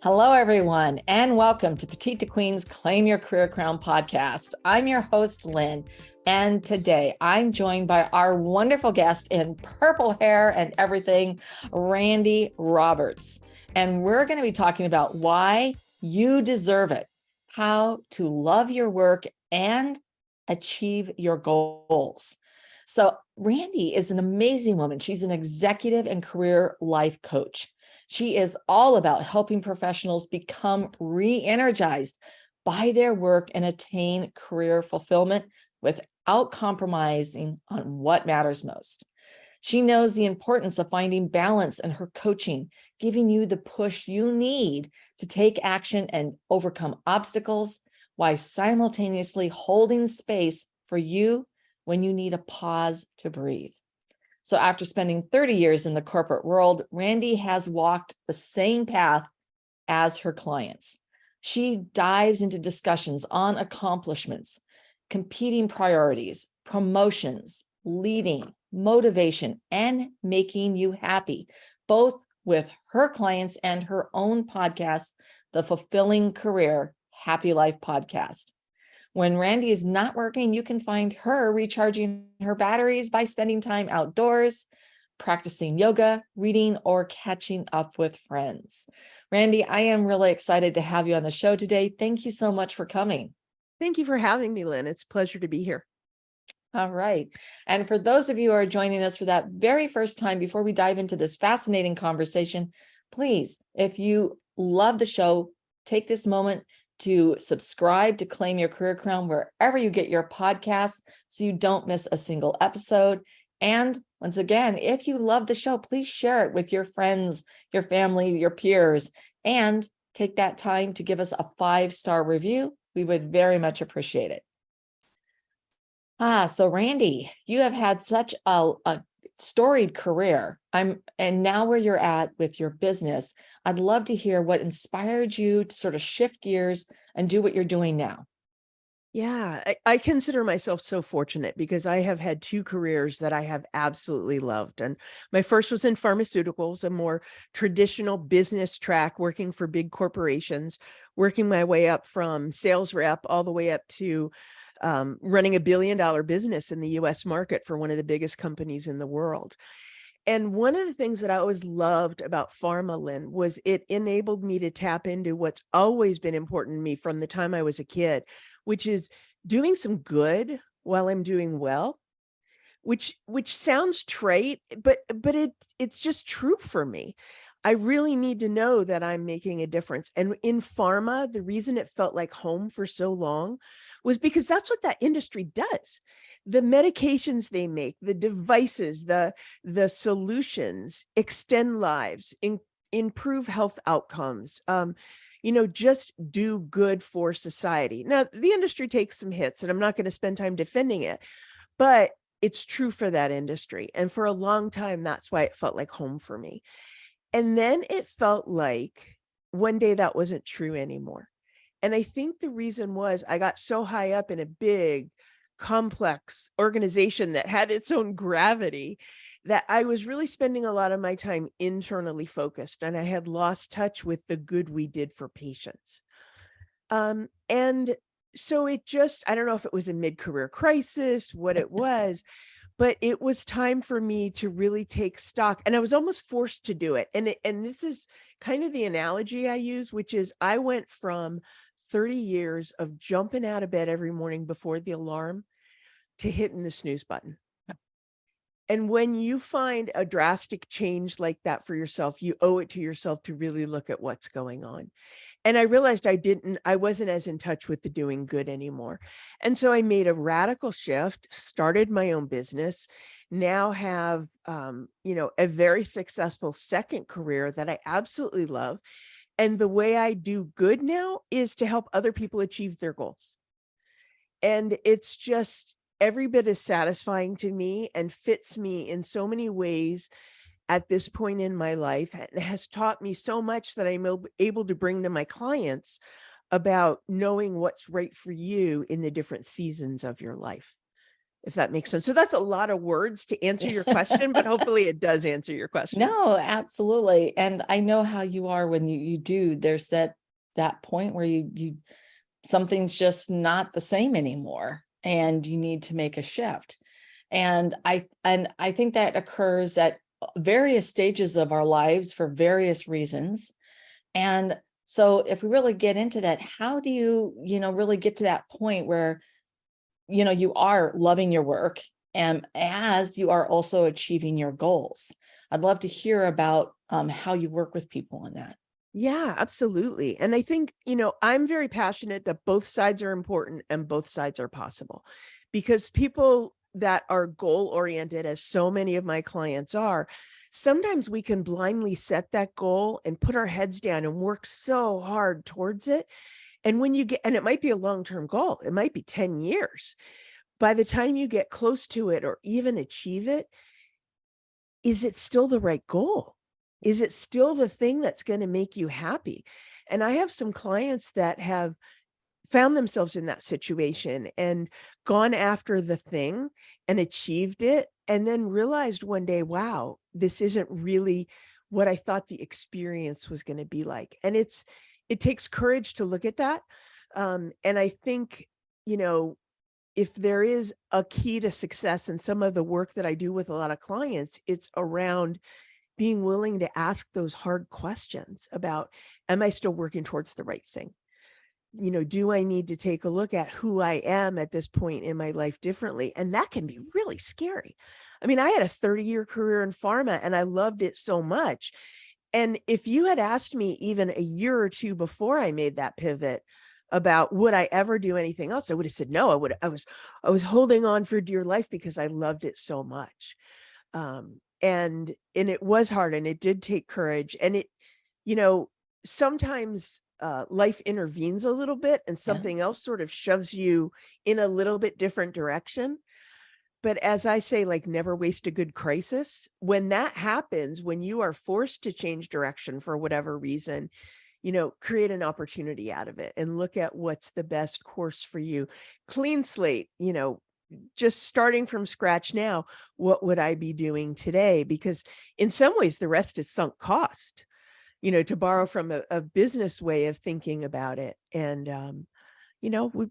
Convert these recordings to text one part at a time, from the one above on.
Hello, everyone, and welcome to Petite to Queen's Claim Your Career Crown podcast. I'm your host, Lynn, and today I'm joined by our wonderful guest in purple hair and everything, Randi Roberts. And we're going to be talking about why you deserve it, how to love your work and achieve your goals. So, Randi is an amazing woman. She's an executive and career life coach. She is all about helping professionals become re-energized by their work and attain career fulfillment without compromising on what matters most. She knows the importance of finding balance in her coaching, giving you the push you need to take action and overcome obstacles while simultaneously holding space for you when you need a pause to breathe. So after spending 30 years in the corporate world, Randi has walked the same path as her clients. She dives into discussions on accomplishments, competing priorities, promotions, leading, motivation, and making you happy, both with her clients and her own podcast, the Fulfilling Career Happy Life podcast. When Randi is not working, you can find her recharging her batteries by spending time outdoors, practicing yoga, reading, or catching up with friends. Randi, I am really excited to have you on the show today. Thank you so much for coming. Thank you for having me, Lynn. It's a pleasure to be here. All right. And for those of you who are joining us for that very first time, before we dive into this fascinating conversation, please, if you love the show, take this moment to subscribe to Claim Your Career Crown wherever you get your podcasts so you don't miss a single episode. And once again, if you love the show, please share it with your friends, your family, your peers, and take that time to give us a 5-star review. We would very much appreciate it. So Randi, you have had such a storied career. And now where you're at with your business, I'd love to hear what inspired you to sort of shift gears and do what you're doing now. Yeah, I consider myself so fortunate because I have had 2 careers that I have absolutely loved. And my first was in pharmaceuticals, a more traditional business track, working for big corporations, working my way up from sales rep all the way up to running $1 billion business in the US market for one of the biggest companies in the world. And one of the things that I always loved about pharma, Lynn, was it enabled me to tap into what's always been important to me from the time I was a kid, which is doing some good while I'm doing well, which sounds trite, but it's just true for me. I really need to know that I'm making a difference. And in pharma, the reason it felt like home for so long was because that's what that industry does. The medications they make, the devices, the solutions extend lives, improve health outcomes, just do good for society. Now, the industry takes some hits, and I'm not going to spend time defending it, but it's true for that industry. And for a long time, that's why it felt like home for me. And then it felt like one day that wasn't true anymore. And I think the reason was I got so high up in a big, complex organization that had its own gravity that I was really spending a lot of my time internally focused, and I had lost touch with the good we did for patients. And so it just, I don't know if it was a mid-career crisis, what it was, but it was time for me to really take stock, and I was almost forced to do it. And this is kind of the analogy I use, which is I went from 30 years of jumping out of bed every morning before the alarm to hitting the snooze button. And when you find a drastic change like that for yourself, you owe it to yourself to really look at what's going on. And I realized I wasn't as in touch with the doing good anymore. And so I made a radical shift, started my own business, now have, a very successful second career that I absolutely love. And the way I do good now is to help other people achieve their goals. And it's just every bit as satisfying to me and fits me in so many ways at this point in my life, and has taught me so much that I'm able to bring to my clients about knowing what's right for you in the different seasons of your life. if that makes sense. So that's a lot of words to answer your question, but hopefully it does answer your question. No, absolutely. And I know how you are when you do, there's that point where you something's just not the same anymore and you need to make a shift. And I think that occurs at various stages of our lives for various reasons. And so if we really get into that, how do you, really get to that point where, you are loving your work and as you are also achieving your goals? I'd love to hear about how you work with people on that. Yeah, absolutely. And I think, I'm very passionate that both sides are important and both sides are possible, because people that are goal oriented, as so many of my clients are, sometimes we can blindly set that goal and put our heads down and work so hard towards it. And when you get, and it might be a long-term goal, it might be 10 years. By the time you get close to it or even achieve it, is it still the right goal? Is it still the thing that's going to make you happy? And I have some clients that have found themselves in that situation and gone after the thing and achieved it, and then realized one day, wow, this isn't really what I thought the experience was going to be like. And it takes courage to look at that. And I think, you know, if there is a key to success in some of the work that I do with a lot of clients, it's around being willing to ask those hard questions about, am I still working towards the right thing? Do I need to take a look at who I am at this point in my life differently? And that can be really scary. I mean, I had a 30-year career in pharma and I loved it so much. And if you had asked me even a year or two before I made that pivot about would I ever do anything else, I would have said no. I was holding on for dear life because I loved it so much. And it was hard and it did take courage. And you know, sometimes life intervenes a little bit and Yeah. something else sort of shoves you in a little bit different direction. But as I say, like, never waste a good crisis. When that happens, when you are forced to change direction for whatever reason, create an opportunity out of it and look at what's the best course for you. Clean slate, just starting from scratch now, what would I be doing today? Because in some ways, the rest is sunk cost, to borrow from a business way of thinking about it. And, we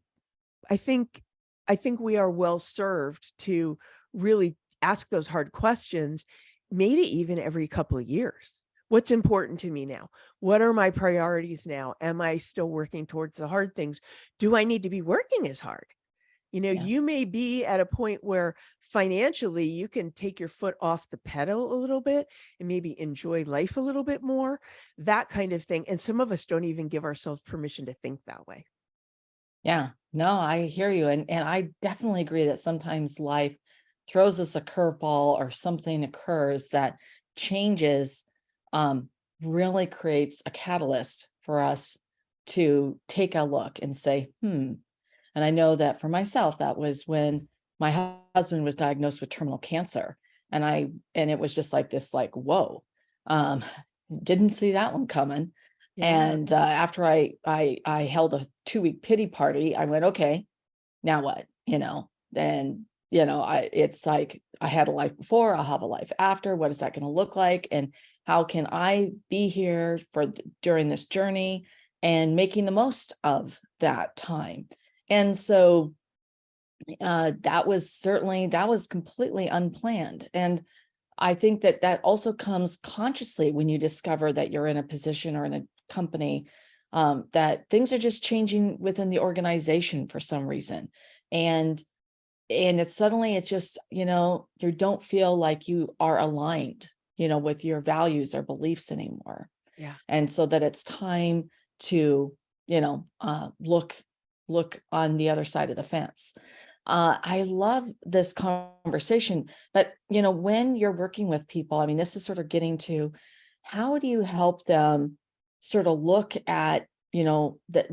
I think I think we are well served to really ask those hard questions, maybe even every couple of years. What's important to me now? What are my priorities now? Am I still working towards the hard things? Do I need to be working as hard? Yeah. You may be at a point where financially you can take your foot off the pedal a little bit and maybe enjoy life a little bit more, that kind of thing. And some of us don't even give ourselves permission to think that way. Yeah, no, I hear you. And I definitely agree that sometimes life throws us a curveball or something occurs that changes, um, really creates a catalyst for us to take a look and say, hmm. And I know that for myself, that was when my husband was diagnosed with terminal cancer. And it was just like this, like, whoa, um, didn't see that one coming. Yeah. And after I held a 2-week pity party, I went, okay, now what? And it's like I had a life before, I'll have a life after. What is that going to look like? And how can I be here during this journey and making the most of that time? And so that was completely unplanned. And I think that that also comes consciously when you discover that you're in a position or in a company, that things are just changing within the organization for some reason. And it's just, you don't feel like you are aligned, with your values or beliefs anymore. Yeah. And so that it's time to, look on the other side of the fence. I love this conversation, but when you're working with people, I mean, this is sort of getting to how do you help them sort of look at, that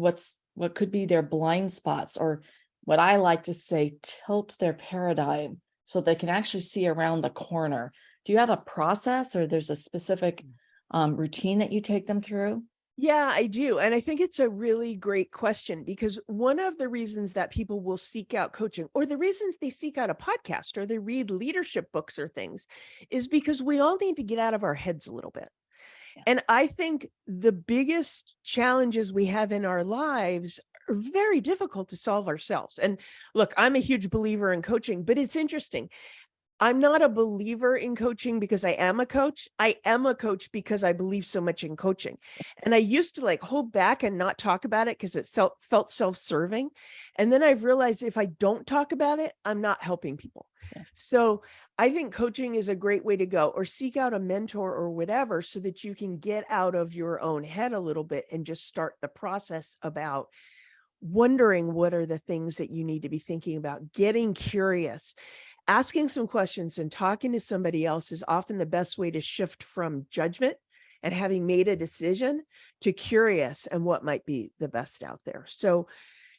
what could be their blind spots, or what I like to say, tilt their paradigm so they can actually see around the corner. Do you have a process or there's a specific routine that you take them through? Yeah, I do. And I think it's a really great question, because one of the reasons that people will seek out coaching, or the reasons they seek out a podcast or they read leadership books or things, is because we all need to get out of our heads a little bit. Yeah. And I think the biggest challenges we have in our lives are very difficult to solve ourselves. And look, I'm a huge believer in coaching, but it's interesting. I'm not a believer in coaching because I am a coach. I am a coach because I believe so much in coaching. And I used to like hold back and not talk about it because it felt self-serving. And then I've realized if I don't talk about it, I'm not helping people. Yeah. So I think coaching is a great way to go, or seek out a mentor or whatever, so that you can get out of your own head a little bit and just start the process about wondering what are the things that you need to be thinking about, getting curious. Asking some questions and talking to somebody else is often the best way to shift from judgment and having made a decision to curious and what might be the best out there. So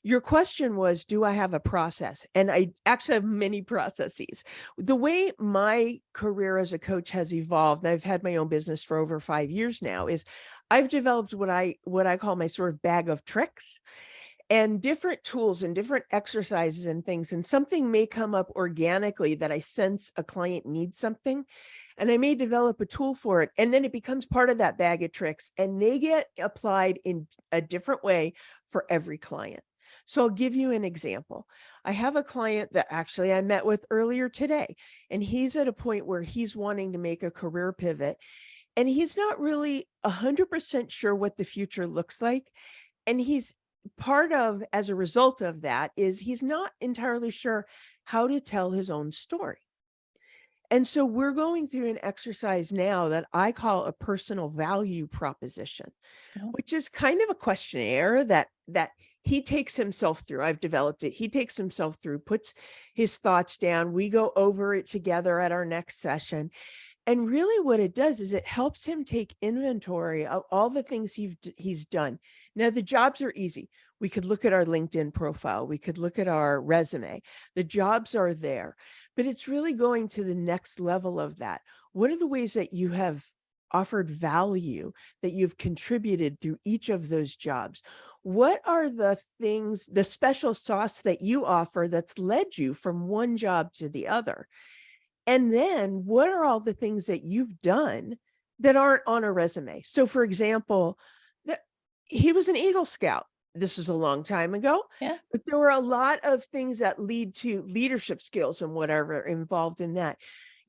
your question was, do I have a process? And I actually have many processes. The way my career as a coach has evolved, and I've had my own business for over 5 years now, is I've developed what I call my sort of bag of tricks, and different tools and different exercises and things. And something may come up organically that I sense a client needs something, and I may develop a tool for it. And then it becomes part of that bag of tricks, and they get applied in a different way for every client. So I'll give you an example. I have a client that actually I met with earlier today, and he's at a point where he's wanting to make a career pivot, and he's not really 100% sure what the future looks like. And he's part of, as a result of that, is he's not entirely sure how to tell his own story. And so we're going through an exercise now that I call a personal value proposition, Oh, which is kind of a questionnaire that he takes himself through. I've developed it. He takes himself through, puts his thoughts down. We go over it together at our next session. And really what it does is it helps him take inventory of all the things he's done. Now, the jobs are easy. We could look at our LinkedIn profile. We could look at our resume. The jobs are there, but it's really going to the next level of that. What are the ways that you have offered value, that you've contributed through each of those jobs? What are the things, the special sauce that you offer that's led you from one job to the other? And then what are all the things that you've done that aren't on a resume? So for example, that he was an Eagle Scout. This was a long time ago, yeah. but there were a lot of things that lead to leadership skills and whatever involved in that.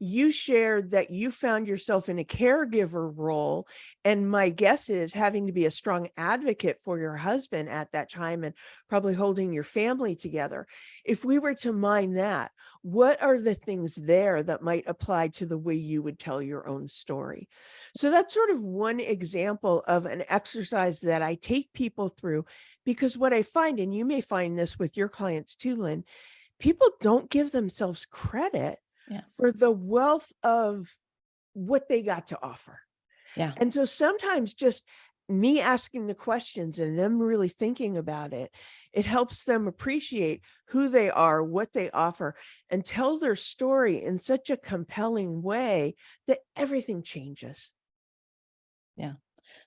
You shared that you found yourself in a caregiver role, and my guess is having to be a strong advocate for your husband at that time and probably holding your family together. If we were to mine that, what are the things there that might apply to the way you would tell your own story? So that's sort of one example of an exercise that I take people through, because what I find, and you may find this with your clients too, Lynn, people don't give themselves credit Yes. for the wealth of what they got to offer. Yeah. And so sometimes just me asking the questions and them really thinking about it, it helps them appreciate who they are, what they offer, and tell their story in such a compelling way that everything changes. Yeah.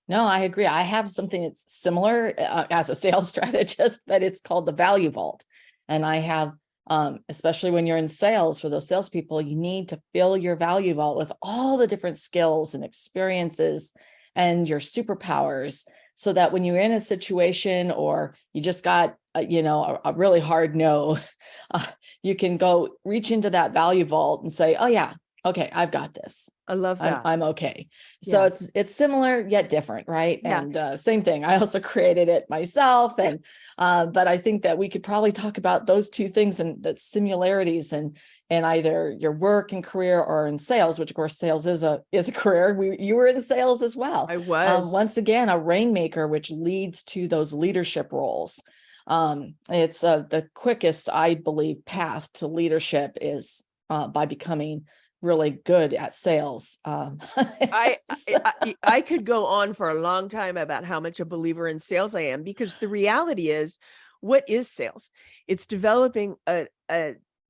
No, I agree. I have something that's similar as a sales strategist, but it's called the value vault. And I have, especially when you're in sales, for those salespeople, you need to fill your value vault with all the different skills and experiences and your superpowers, so that when you're in a situation or you just got, a really hard no, you can go reach into that value vault and say, oh yeah, okay, I've got this. I love that. I'm okay. So Yeah. it's similar yet different, right? Yeah. And same thing. I also created it myself, and but I think that we could probably talk about those two things and the similarities in either your work and career or in sales, which of course sales is a career. You were in sales as well. I was. Once again, a rainmaker, which leads to those leadership roles. It's the quickest, I believe, path to leadership is by becoming really good at sales. I could go on for a long time about how much a believer in sales I am, because the reality is, what is sales? It's developing a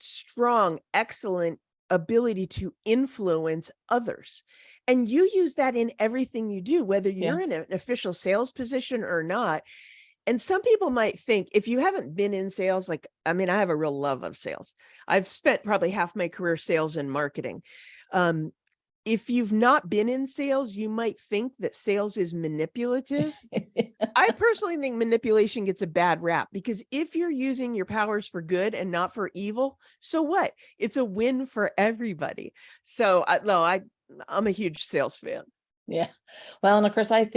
strong, excellent ability to influence others. And you use that in everything you do, whether Yeah. you're in an official sales position or not. And some people might think, if you haven't been in sales, like, I mean, I have a real love of sales. I've spent probably half my career sales and marketing. Um, if you've not been in sales, you might think that sales is manipulative. I personally think manipulation gets a bad rap, because if you're using your powers for good and not for evil, so what? It's a win for everybody. So I'm a huge sales fan. Yeah. Well, and of course, I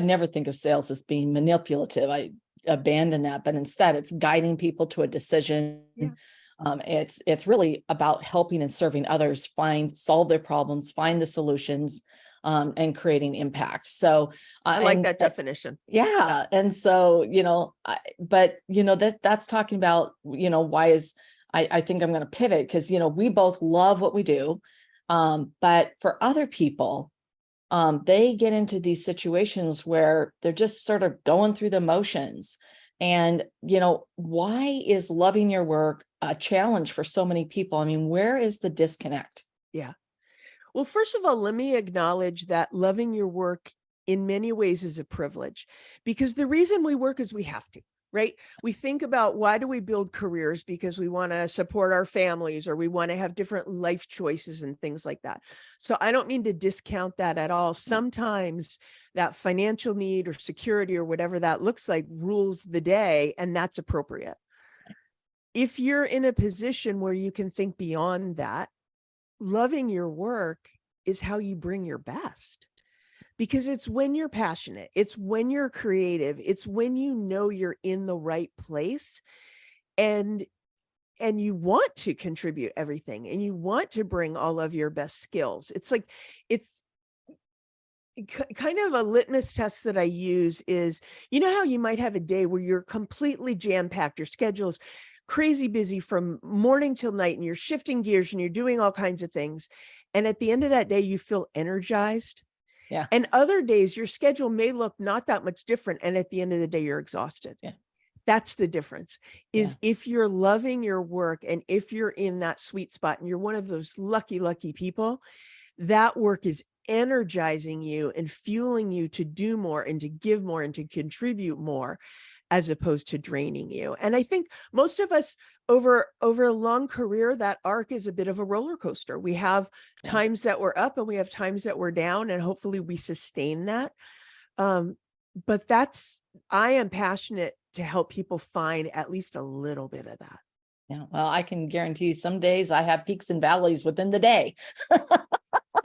never think of sales as being manipulative. I abandon that, but instead it's guiding people to a decision. Yeah. It's really about helping and serving others solve their problems, find the solutions, and creating impact. So, I like that definition. yeah. And so, but that's talking about, I think I'm going to pivot because, we both love what we do. But for other people, they get into these situations where they're just sort of going through the motions. And, why is loving your work a challenge for so many people? I mean, where is the disconnect? Yeah. Well, first of all, let me acknowledge that loving your work in many ways is a privilege, because the reason we work is we have to, right? We think about, why do we build careers? Because we want to support our families, or we want to have different life choices and things like that. So I don't mean to discount that at all. Sometimes that financial need or security or whatever that looks like rules the day, and that's appropriate. If you're in a position where you can think beyond that, loving your work is how you bring your best, because it's when you're passionate, it's when you're creative, it's when you know you're in the right place, and you want to contribute everything, and you want to bring all of your best skills. It's kind of a litmus test that I use is, how you might have a day where you're completely jam-packed, your schedule's crazy busy from morning till night, and you're shifting gears and you're doing all kinds of things. And at the end of that day, you feel energized. Yeah. And other days, your schedule may look not that much different, and at the end of the day, you're exhausted. Yeah. That's the difference, is if you're loving your work, and if you're in that sweet spot, and you're one of those lucky people, that work is energizing you and fueling you to do more and to give more and to contribute more, as opposed to draining you. And I think most of us over a long career, that arc is a bit of a roller coaster. We have times that we're up and we have times that we're down, and hopefully we sustain that. But I am passionate to help people find at least a little bit of that. Yeah. Well, I can guarantee you some days I have peaks and valleys within the day.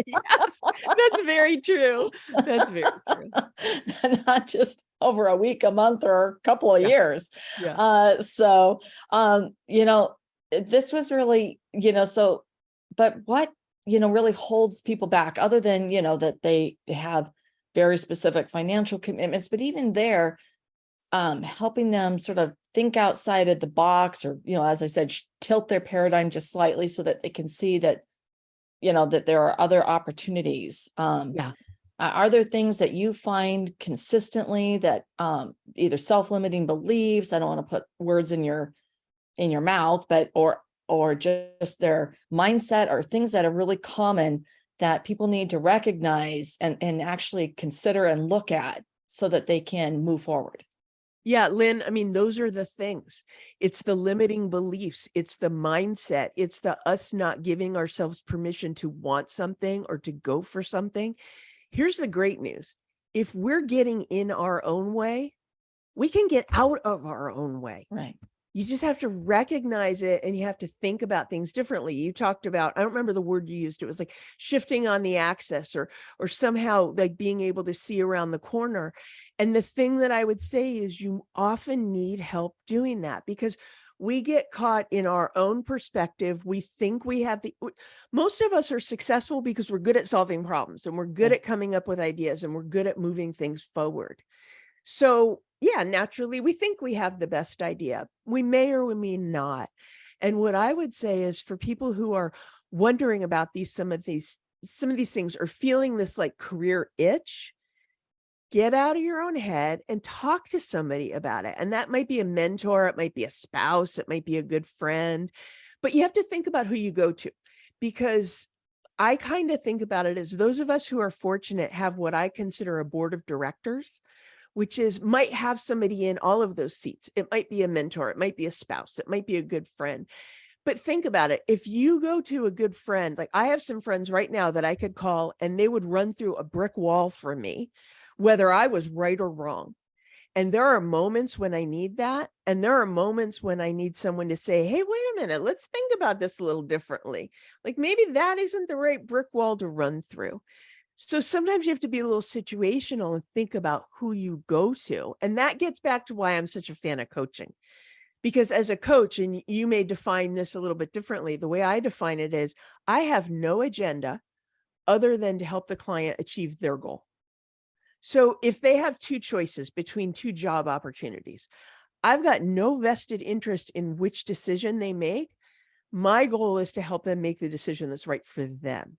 Yes, that's very true. That's very true. Not just over a week, a month, or a couple of years. Yeah. This was really, but what, really holds people back, other than, that they have very specific financial commitments, but even there, helping them sort of think outside of the box, or, as I said, tilt their paradigm just slightly so that they can see that, that there are other opportunities. Are there things that you find consistently that either self-limiting beliefs, I don't want to put words in your mouth, but or just their mindset, or things that are really common that people need to recognize and actually consider and look at so that they can move forward? Yeah, Lynn, I mean, those are the things. It's the limiting beliefs. It's the mindset. It's the us not giving ourselves permission to want something or to go for something. Here's the great news. If we're getting in our own way, we can get out of our own way. Right. You just have to recognize it, and you have to think about things differently. You talked about, I don't remember the word you used. It was like shifting on the axis, or somehow like being able to see around the corner. And the thing that I would say is, you often need help doing that, because we get caught in our own perspective. We think we have most of us are successful because we're good at solving problems, and we're good at coming up with ideas, and we're good at moving things forward. So yeah, naturally, we think we have the best idea. We may or we may not. And what I would say is, for people who are wondering about some of these things, or feeling this like career itch, get out of your own head and talk to somebody about it. And that might be a mentor, it might be a spouse, it might be a good friend, but you have to think about who you go to, because I kind of think about it as those of us who are fortunate have what I consider a board of directors, which is might have somebody in all of those seats. It might be a mentor, it might be a spouse, it might be a good friend. But think about it. If you go to a good friend, like I have some friends right now that I could call and they would run through a brick wall for me, whether I was right or wrong. And there are moments when I need that. And there are moments when I need someone to say, hey, wait a minute, let's think about this a little differently. Like maybe that isn't the right brick wall to run through. So sometimes you have to be a little situational and think about who you go to. And that gets back to why I'm such a fan of coaching. Because as a coach, and you may define this a little bit differently, the way I define it is I have no agenda other than to help the client achieve their goal. So if they have two choices between two job opportunities, I've got no vested interest in which decision they make. My goal is to help them make the decision that's right for them.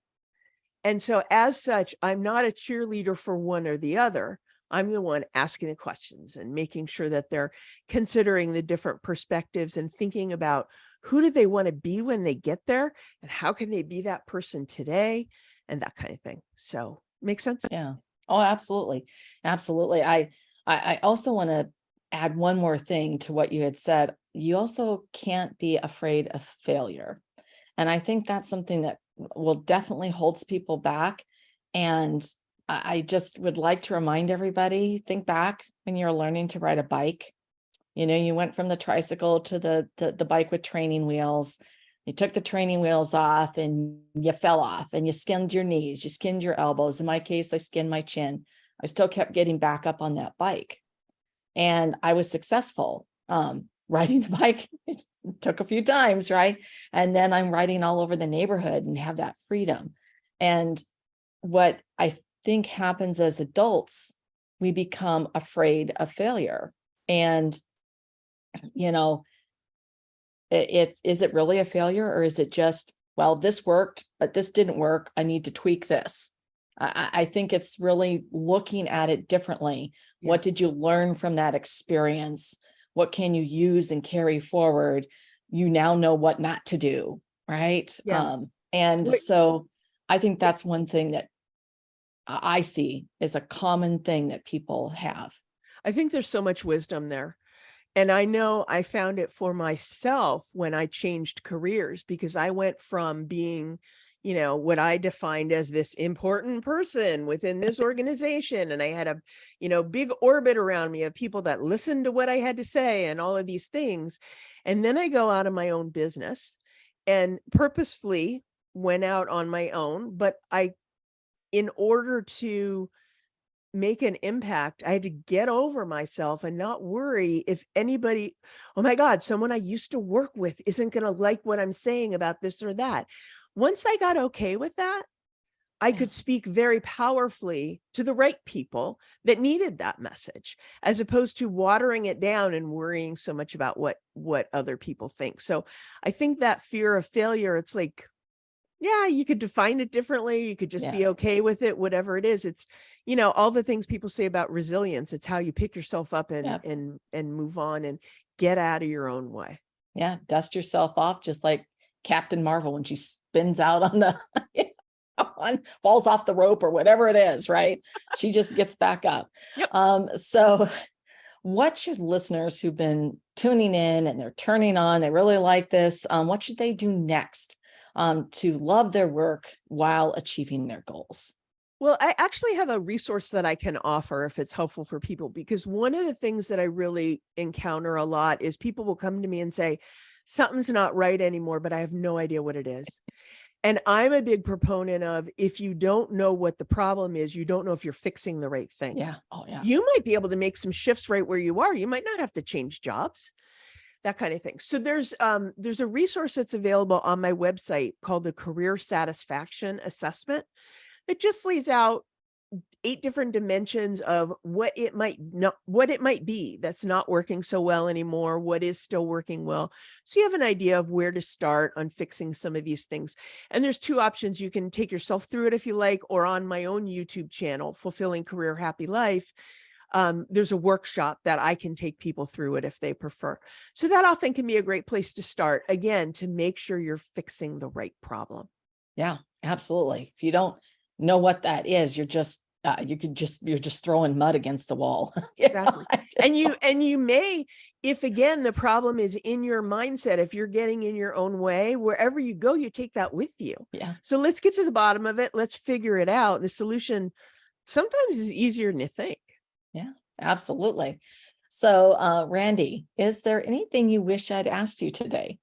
And so as such, I'm not a cheerleader for one or the other. I'm the one asking the questions and making sure that they're considering the different perspectives and thinking about who do they want to be when they get there and how can they be that person today and that kind of thing. So makes sense? Yeah. Oh, absolutely. Absolutely. I also want to add one more thing to what you had said. You also can't be afraid of failure. And I think that's something that will definitely holds people back. And I just would like to remind everybody, think back when you're learning to ride a bike. You went from the tricycle to the bike with training wheels. You took the training wheels off and you fell off and you skinned your knees, you skinned your elbows. In my case, I skinned my chin. I still kept getting back up on that bike. And I was successful riding the bike. It took a few times, right? And then I'm riding all over the neighborhood and have that freedom. And what I think happens as adults, we become afraid of failure. And, is it really a failure, or is it just, well, this worked, but this didn't work, I need to tweak this? I think it's really looking at it differently. Yeah. What did you learn from that experience? What can you use and carry forward? You now know what not to do, right? Yeah. And Wait. so I think that's one thing that I see is a common thing that people have. I think there's so much wisdom there. And I know I found it for myself when I changed careers, because I went from being, what I defined as this important person within this organization. And I had a, big orbit around me of people that listened to what I had to say and all of these things. And then I go out of my own business and purposefully went out on my own. But in order to make an impact, I had to get over myself and not worry if anybody, oh my God, someone I used to work with isn't going to like what I'm saying about this or that. Once I got okay with that, I could speak very powerfully to the right people that needed that message, as opposed to watering it down and worrying so much about what other people think. So I think that fear of failure, it's like, yeah, you could define it differently. You could just be okay with it, whatever it is. It's, all the things people say about resilience. It's how you pick yourself up and move on and get out of your own way. Yeah. Dust yourself off, just like Captain Marvel when she spins out on the falls off the rope or whatever it is, right? She just gets back up. Yep. So what should listeners who've been tuning in and they're turning on, they really like this, what should they do next to love their work while achieving their goals? Well, I actually have a resource that I can offer if it's helpful for people, because one of the things that I really encounter a lot is people will come to me and say, something's not right anymore, but I have no idea what it is. And I'm a big proponent of, if you don't know what the problem is, you don't know if you're fixing the right thing. Yeah. Oh, yeah. You might be able to make some shifts right where you are. You might not have to change jobs, that kind of thing. So there's a resource that's available on my website called the Career Satisfaction Assessment. It just lays out 8 different dimensions of what it might be that's not working so well anymore, what is still working well. So you have an idea of where to start on fixing some of these things. And there's 2 options. You can take yourself through it if you like, or on my own YouTube channel, Fulfilling Career Happy Life. There's a workshop that I can take people through it if they prefer. So that often can be a great place to start, again, to make sure you're fixing the right problem. Yeah. Absolutely. If you don't know what that is, you're just throwing mud against the wall. Exactly. And you may, if again, the problem is in your mindset, if you're getting in your own way, wherever you go, you take that with you. Yeah. So let's get to the bottom of it. Let's figure it out. The solution sometimes is easier than you think. Yeah, absolutely. So, Randi, is there anything you wish I'd asked you today?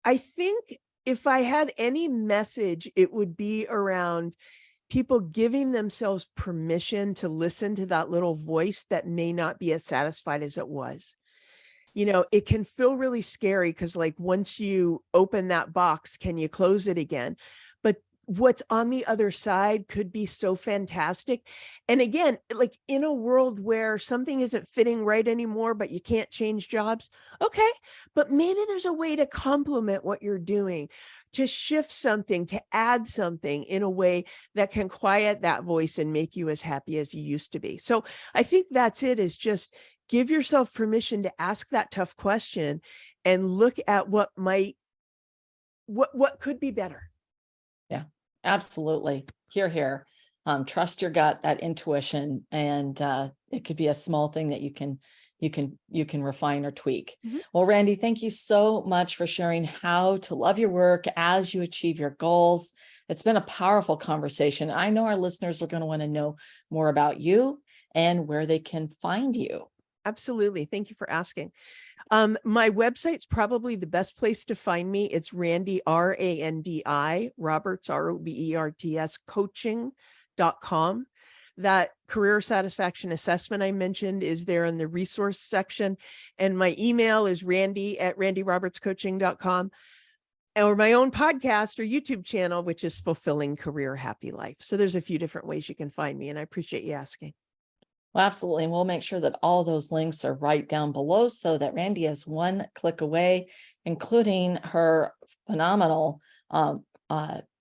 I think if I had any message, it would be around people giving themselves permission to listen to that little voice that may not be as satisfied as it was. It can feel really scary because, like, once you open that box, can you close it again? But what's on the other side could be so fantastic. And again, like in a world where something isn't fitting right anymore, but you can't change jobs. Okay. But maybe there's a way to complement what you're doing, to shift something, to add something in a way that can quiet that voice and make you as happy as you used to be. So I think that's it, is just give yourself permission to ask that tough question and look at what could be better. Yeah, absolutely. Here. Trust your gut, that intuition, and it could be a small thing that you can refine or tweak. Mhm. Well, Randi, thank you so much for sharing how to love your work as you achieve your goals. It's been a powerful conversation. I know our listeners are going to want to know more about you and where they can find you. Absolutely. Thank you for asking. My website's probably the best place to find me. It's Randi, Randi, Roberts, Roberts, coaching.com. That career satisfaction assessment I mentioned is there in the resource section. And my email is randy@randirobertscoaching.com, or my own podcast or YouTube channel, which is Fulfilling Career Happy Life. So there's a few different ways you can find me, and I appreciate you asking. Well, absolutely. And we'll make sure that all those links are right down below so that Randi is one click away, including her phenomenal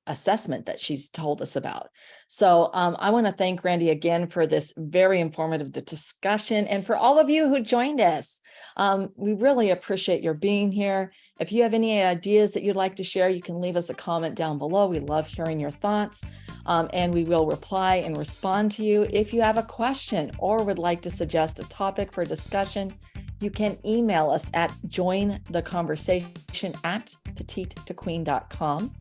assessment that she's told us about. So I want to thank Randi again for this very informative discussion, and for all of you who joined us. We really appreciate your being here. If you have any ideas that you'd like to share, you can leave us a comment down below. We love hearing your thoughts. And we will reply and respond to you. If you have a question or would like to suggest a topic for discussion, you can email us at jointheconversation@petitetoqueen.com.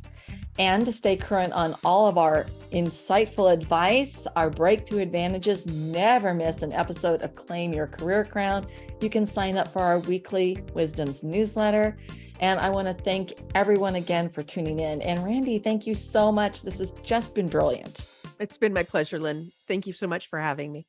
And to stay current on all of our insightful advice, our breakthrough advantages, never miss an episode of Claim Your Career Crown, you can sign up for our weekly Wisdoms newsletter. And I want to thank everyone again for tuning in. And Randi, thank you so much. This has just been brilliant. It's been my pleasure, Lynn. Thank you so much for having me.